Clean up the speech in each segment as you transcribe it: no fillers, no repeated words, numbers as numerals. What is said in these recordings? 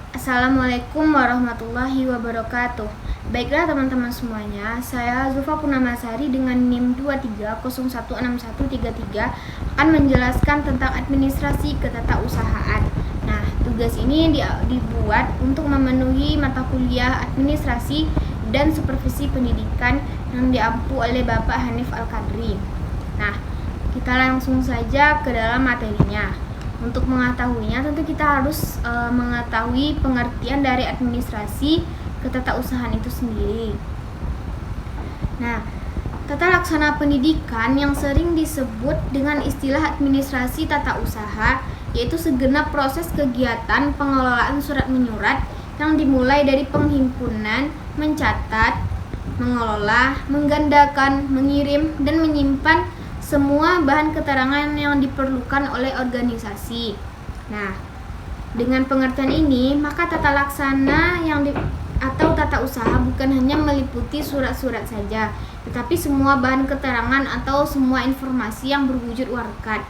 Assalamualaikum warahmatullahi wabarakatuh. Baiklah teman-teman semuanya, saya Zulfa Purnamasari dengan NIM 23016133 akan menjelaskan tentang administrasi ketatausahaan. Nah, tugas ini dibuat untuk memenuhi mata kuliah administrasi dan supervisi pendidikan yang diampu oleh Bapak Hanif Al-Qadri. Nah, kita langsung saja ke dalam materinya. Untuk mengetahuinya, tentu kita harus mengetahui pengertian dari administrasi ketatausahaan itu sendiri. Nah, tata laksana pendidikan yang sering disebut dengan istilah administrasi tata usaha, yaitu segenap proses kegiatan pengelolaan surat menyurat yang dimulai dari penghimpunan, mencatat, mengelola, menggandakan, mengirim, dan menyimpan semua bahan keterangan yang diperlukan oleh organisasi. Nah, dengan pengertian ini, maka tata laksana atau tata usaha bukan hanya meliputi surat-surat saja, tetapi semua bahan keterangan atau semua informasi yang berwujud warakat.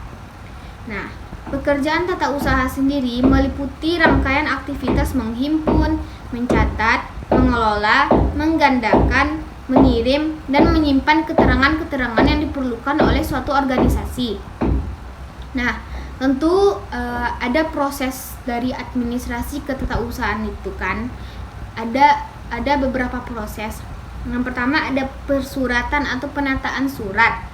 Nah, pekerjaan tata usaha sendiri meliputi rangkaian aktivitas menghimpun, mencatat, mengelola, menggandakan, mengirim, dan menyimpan keterangan-keterangan yang diperlukan oleh suatu organisasi. Nah, tentu ada proses dari administrasi ketatausahaan itu kan. Ada beberapa proses. Yang pertama ada persuratan atau penataan surat.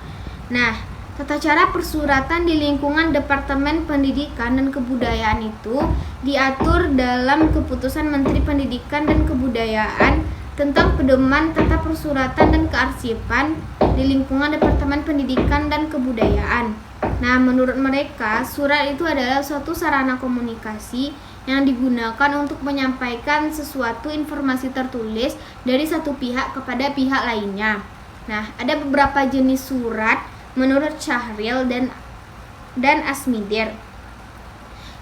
Nah, tata cara persuratan di lingkungan Departemen Pendidikan dan Kebudayaan itu diatur dalam Keputusan Menteri Pendidikan dan Kebudayaan tentang pedoman tata persuratan dan kearsipan di lingkungan Departemen Pendidikan dan Kebudayaan. Nah, menurut mereka, surat itu adalah suatu sarana komunikasi yang digunakan untuk menyampaikan sesuatu informasi tertulis dari satu pihak kepada pihak lainnya. Nah, ada beberapa jenis surat menurut Syahril dan Asmidir.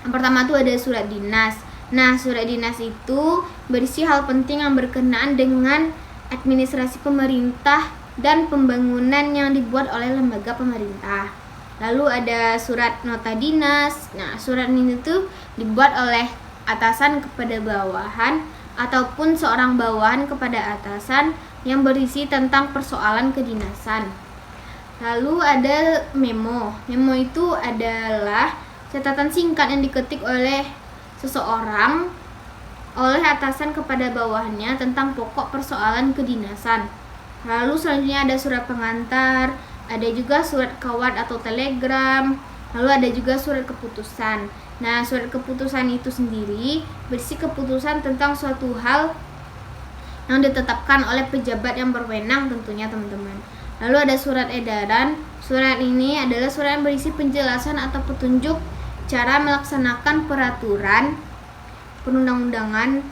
Yang pertama itu ada surat dinas. Nah, surat dinas itu berisi hal penting yang berkenaan dengan administrasi pemerintah dan pembangunan yang dibuat oleh lembaga pemerintah. Lalu ada surat nota dinas. Nah, surat ini tuh dibuat oleh atasan kepada bawahan ataupun seorang bawahan kepada atasan yang berisi tentang persoalan kedinasan. Lalu ada memo. Memo itu adalah catatan singkat yang diketik oleh seseorang oleh atasan kepada bawahannya tentang pokok persoalan kedinasan. Lalu selanjutnya ada surat pengantar, ada juga surat kawat atau telegram, lalu ada juga surat keputusan. Nah, surat keputusan itu sendiri berisi keputusan tentang suatu hal yang ditetapkan oleh pejabat yang berwenang tentunya teman-teman. Lalu ada surat edaran. Surat ini adalah surat yang berisi penjelasan atau petunjuk cara melaksanakan peraturan, perundang-undangan,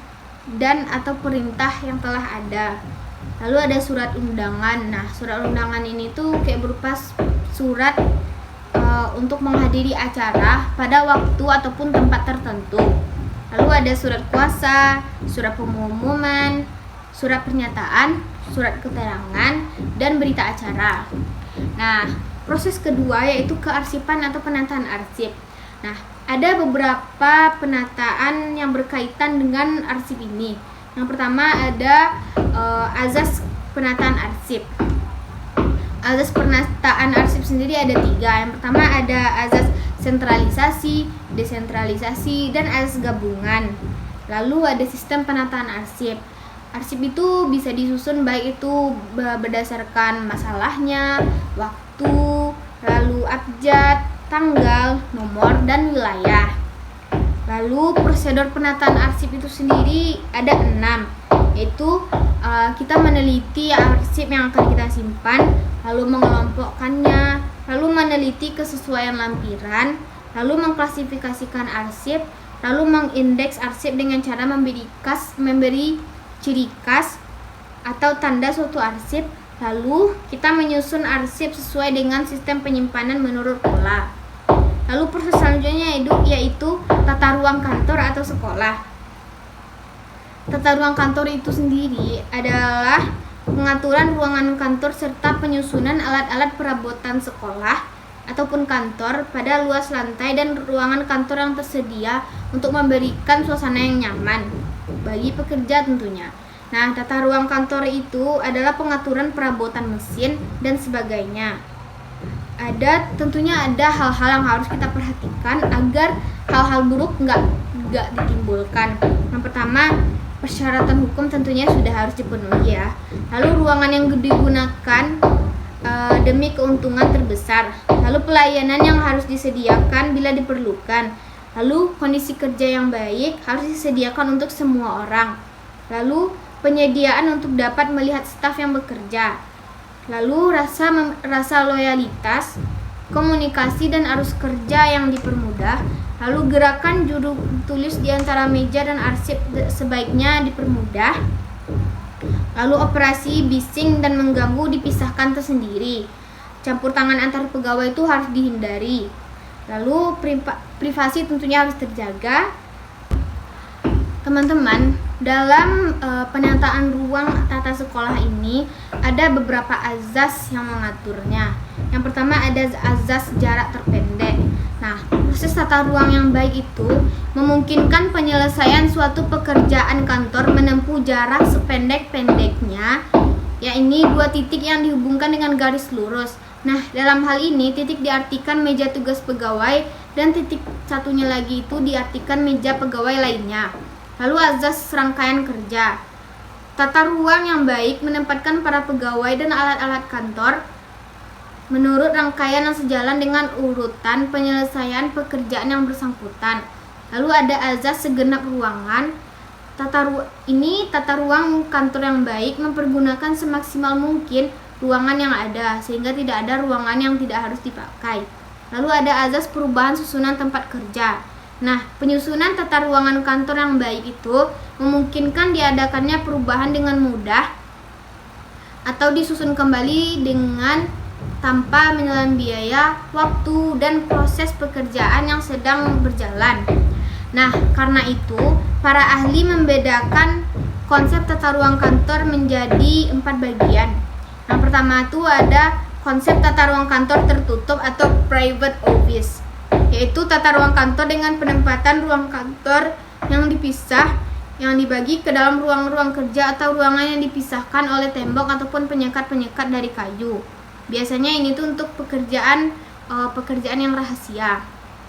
dan atau perintah yang telah ada. Lalu ada surat undangan. Nah, surat undangan ini tuh kayak berupa surat untuk menghadiri acara pada waktu ataupun tempat tertentu. Lalu ada surat kuasa, surat pengumuman, surat pernyataan, surat keterangan, dan berita acara. Nah, proses kedua yaitu kearsipan atau penataan arsip. Nah, ada beberapa penataan yang berkaitan dengan arsip ini. Yang pertama ada azas penataan arsip. Azas penataan arsip sendiri ada 3. Yang pertama ada azas sentralisasi, desentralisasi, dan azas gabungan. Lalu ada sistem penataan arsip. Arsip itu bisa disusun baik itu berdasarkan masalahnya, waktu, lalu abjad, tanggal, nomor, dan wilayah. Lalu prosedur penataan arsip itu sendiri ada 6, yaitu kita meneliti arsip yang akan kita simpan, lalu mengelompokkannya, lalu meneliti kesesuaian lampiran, lalu mengklasifikasikan arsip, lalu mengindeks arsip dengan cara memberi ciri khas atau tanda suatu arsip, lalu kita menyusun arsip sesuai dengan sistem penyimpanan menurut pola. Lalu proses selanjutnya yaitu tata ruang kantor atau sekolah. Tata ruang kantor itu sendiri adalah pengaturan ruangan kantor serta penyusunan alat-alat perabotan sekolah ataupun kantor pada luas lantai dan ruangan kantor yang tersedia untuk memberikan suasana yang nyaman bagi pekerja tentunya. Nah, tata ruang kantor itu adalah pengaturan perabotan mesin dan sebagainya. Tentunya ada hal-hal yang harus kita perhatikan agar hal-hal buruk nggak ditimbulkan. Yang pertama, persyaratan hukum tentunya sudah harus dipenuhi ya. Lalu ruangan yang digunakan demi keuntungan terbesar. Lalu pelayanan yang harus disediakan bila diperlukan. Lalu kondisi kerja yang baik harus disediakan untuk semua orang. Lalu penyediaan untuk dapat melihat staf yang bekerja. Lalu rasa loyalitas, komunikasi dan arus kerja yang dipermudah. Lalu gerakan juru tulis di antara meja dan arsip sebaiknya dipermudah. Lalu operasi bising dan mengganggu dipisahkan tersendiri. Campur tangan antar pegawai itu harus dihindari. Lalu privasi tentunya harus terjaga. Teman-teman, dalam penataan ruang tata sekolah ini ada beberapa azas yang mengaturnya. Yang pertama ada azas jarak terpendek. Nah, proses tata ruang yang baik itu memungkinkan penyelesaian suatu pekerjaan kantor menempuh jarak sependek-pendeknya, yakni 2 titik yang dihubungkan dengan garis lurus. Nah, dalam hal ini titik diartikan meja tugas pegawai dan titik satunya lagi itu diartikan meja pegawai lainnya. Lalu azas rangkaian kerja. Tata ruang yang baik menempatkan para pegawai dan alat-alat kantor menurut rangkaian yang sejalan dengan urutan penyelesaian pekerjaan yang bersangkutan. Lalu ada azas segenap ruangan. Tata ruang kantor yang baik mempergunakan semaksimal mungkin ruangan yang ada sehingga tidak ada ruangan yang tidak harus dipakai. Lalu ada azas perubahan susunan tempat kerja. Nah, penyusunan tata ruangan kantor yang baik itu memungkinkan diadakannya perubahan dengan mudah atau disusun kembali dengan tanpa menelan biaya, waktu, dan proses pekerjaan yang sedang berjalan. Nah, karena itu, para ahli membedakan konsep tata ruang kantor menjadi 4 bagian. Yang pertama itu ada konsep tata ruang kantor tertutup atau private office, yaitu tata ruang kantor dengan penempatan ruang kantor yang dipisah, yang dibagi ke dalam ruang-ruang kerja atau ruangan yang dipisahkan oleh tembok ataupun penyekat-penyekat dari kayu. Biasanya ini tuh untuk pekerjaan yang rahasia.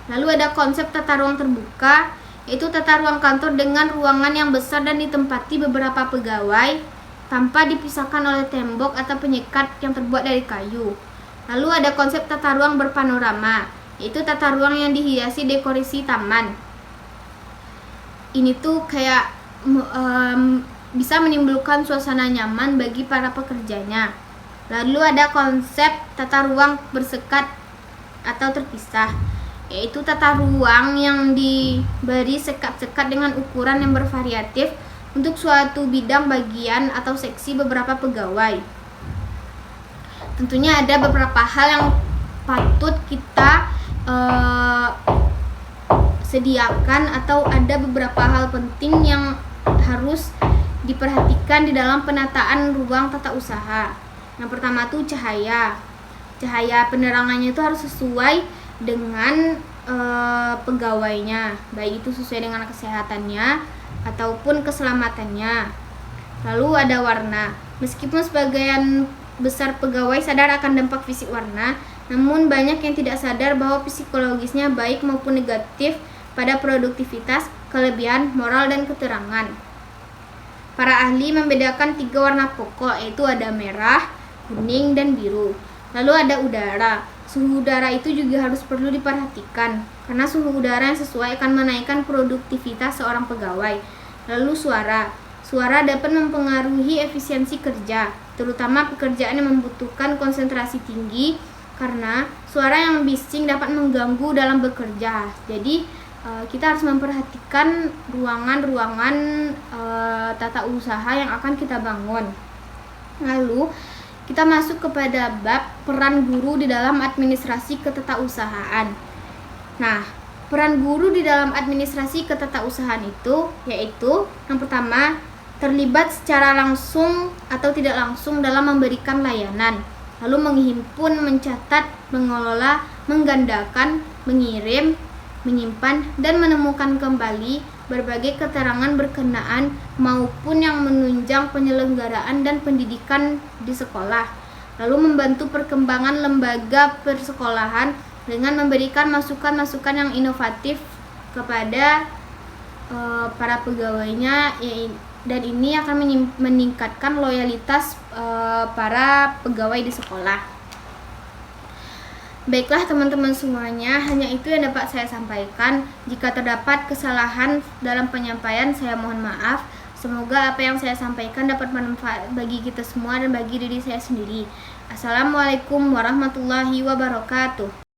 Lalu ada konsep tata ruang terbuka, yaitu tata ruang kantor dengan ruangan yang besar dan ditempati beberapa pegawai tanpa dipisahkan oleh tembok atau penyekat yang terbuat dari kayu. Lalu ada konsep tata ruang berpanorama, yaitu tata ruang yang dihiasi dekorasi taman. Ini tuh kayak bisa menimbulkan suasana nyaman bagi para pekerjanya. Lalu ada konsep tata ruang bersekat atau terpisah, yaitu tata ruang yang diberi sekat-sekat dengan ukuran yang bervariatif untuk suatu bidang bagian atau seksi beberapa pegawai. Tentunya ada beberapa hal yang patut kita sediakan atau ada beberapa hal penting yang harus diperhatikan di dalam penataan ruang tata usaha. Yang pertama tuh cahaya penerangannya itu harus sesuai dengan pegawainya, baik itu sesuai dengan kesehatannya ataupun keselamatannya. Lalu ada warna. Meskipun sebagian besar pegawai sadar akan dampak fisik warna, namun banyak yang tidak sadar bahwa psikologisnya baik maupun negatif pada produktivitas, kelebihan, moral, dan keterangan. Para ahli membedakan 3 warna pokok, yaitu ada merah, kuning, dan biru. Lalu ada udara. Suhu udara itu juga harus perlu diperhatikan, karena suhu udara yang sesuai akan menaikkan produktivitas seorang pegawai. Lalu suara. Suara dapat mempengaruhi efisiensi kerja, terutama pekerjaan yang membutuhkan konsentrasi tinggi, karena suara yang bising dapat mengganggu dalam bekerja. Jadi kita harus memperhatikan ruangan-ruangan tata usaha yang akan kita bangun. Lalu kita masuk kepada bab peran guru di dalam administrasi ketetausahaan. Nah, peran guru di dalam administrasi ketetausahaan itu yaitu yang pertama, terlibat secara langsung atau tidak langsung dalam memberikan layanan, lalu menghimpun, mencatat, mengelola, menggandakan, mengirim, menyimpan, dan menemukan kembali berbagai keterangan berkenaan maupun yang menunjang penyelenggaraan dan pendidikan di sekolah, lalu membantu perkembangan lembaga persekolahan dengan memberikan masukan-masukan yang inovatif kepada para pegawainya, dan ini akan meningkatkan loyalitas para pegawai di sekolah. Baiklah teman-teman semuanya, hanya itu yang dapat saya sampaikan. Jika terdapat kesalahan dalam penyampaian, saya mohon maaf. Semoga apa yang saya sampaikan dapat bermanfaat bagi kita semua dan bagi diri saya sendiri. Assalamualaikum warahmatullahi wabarakatuh.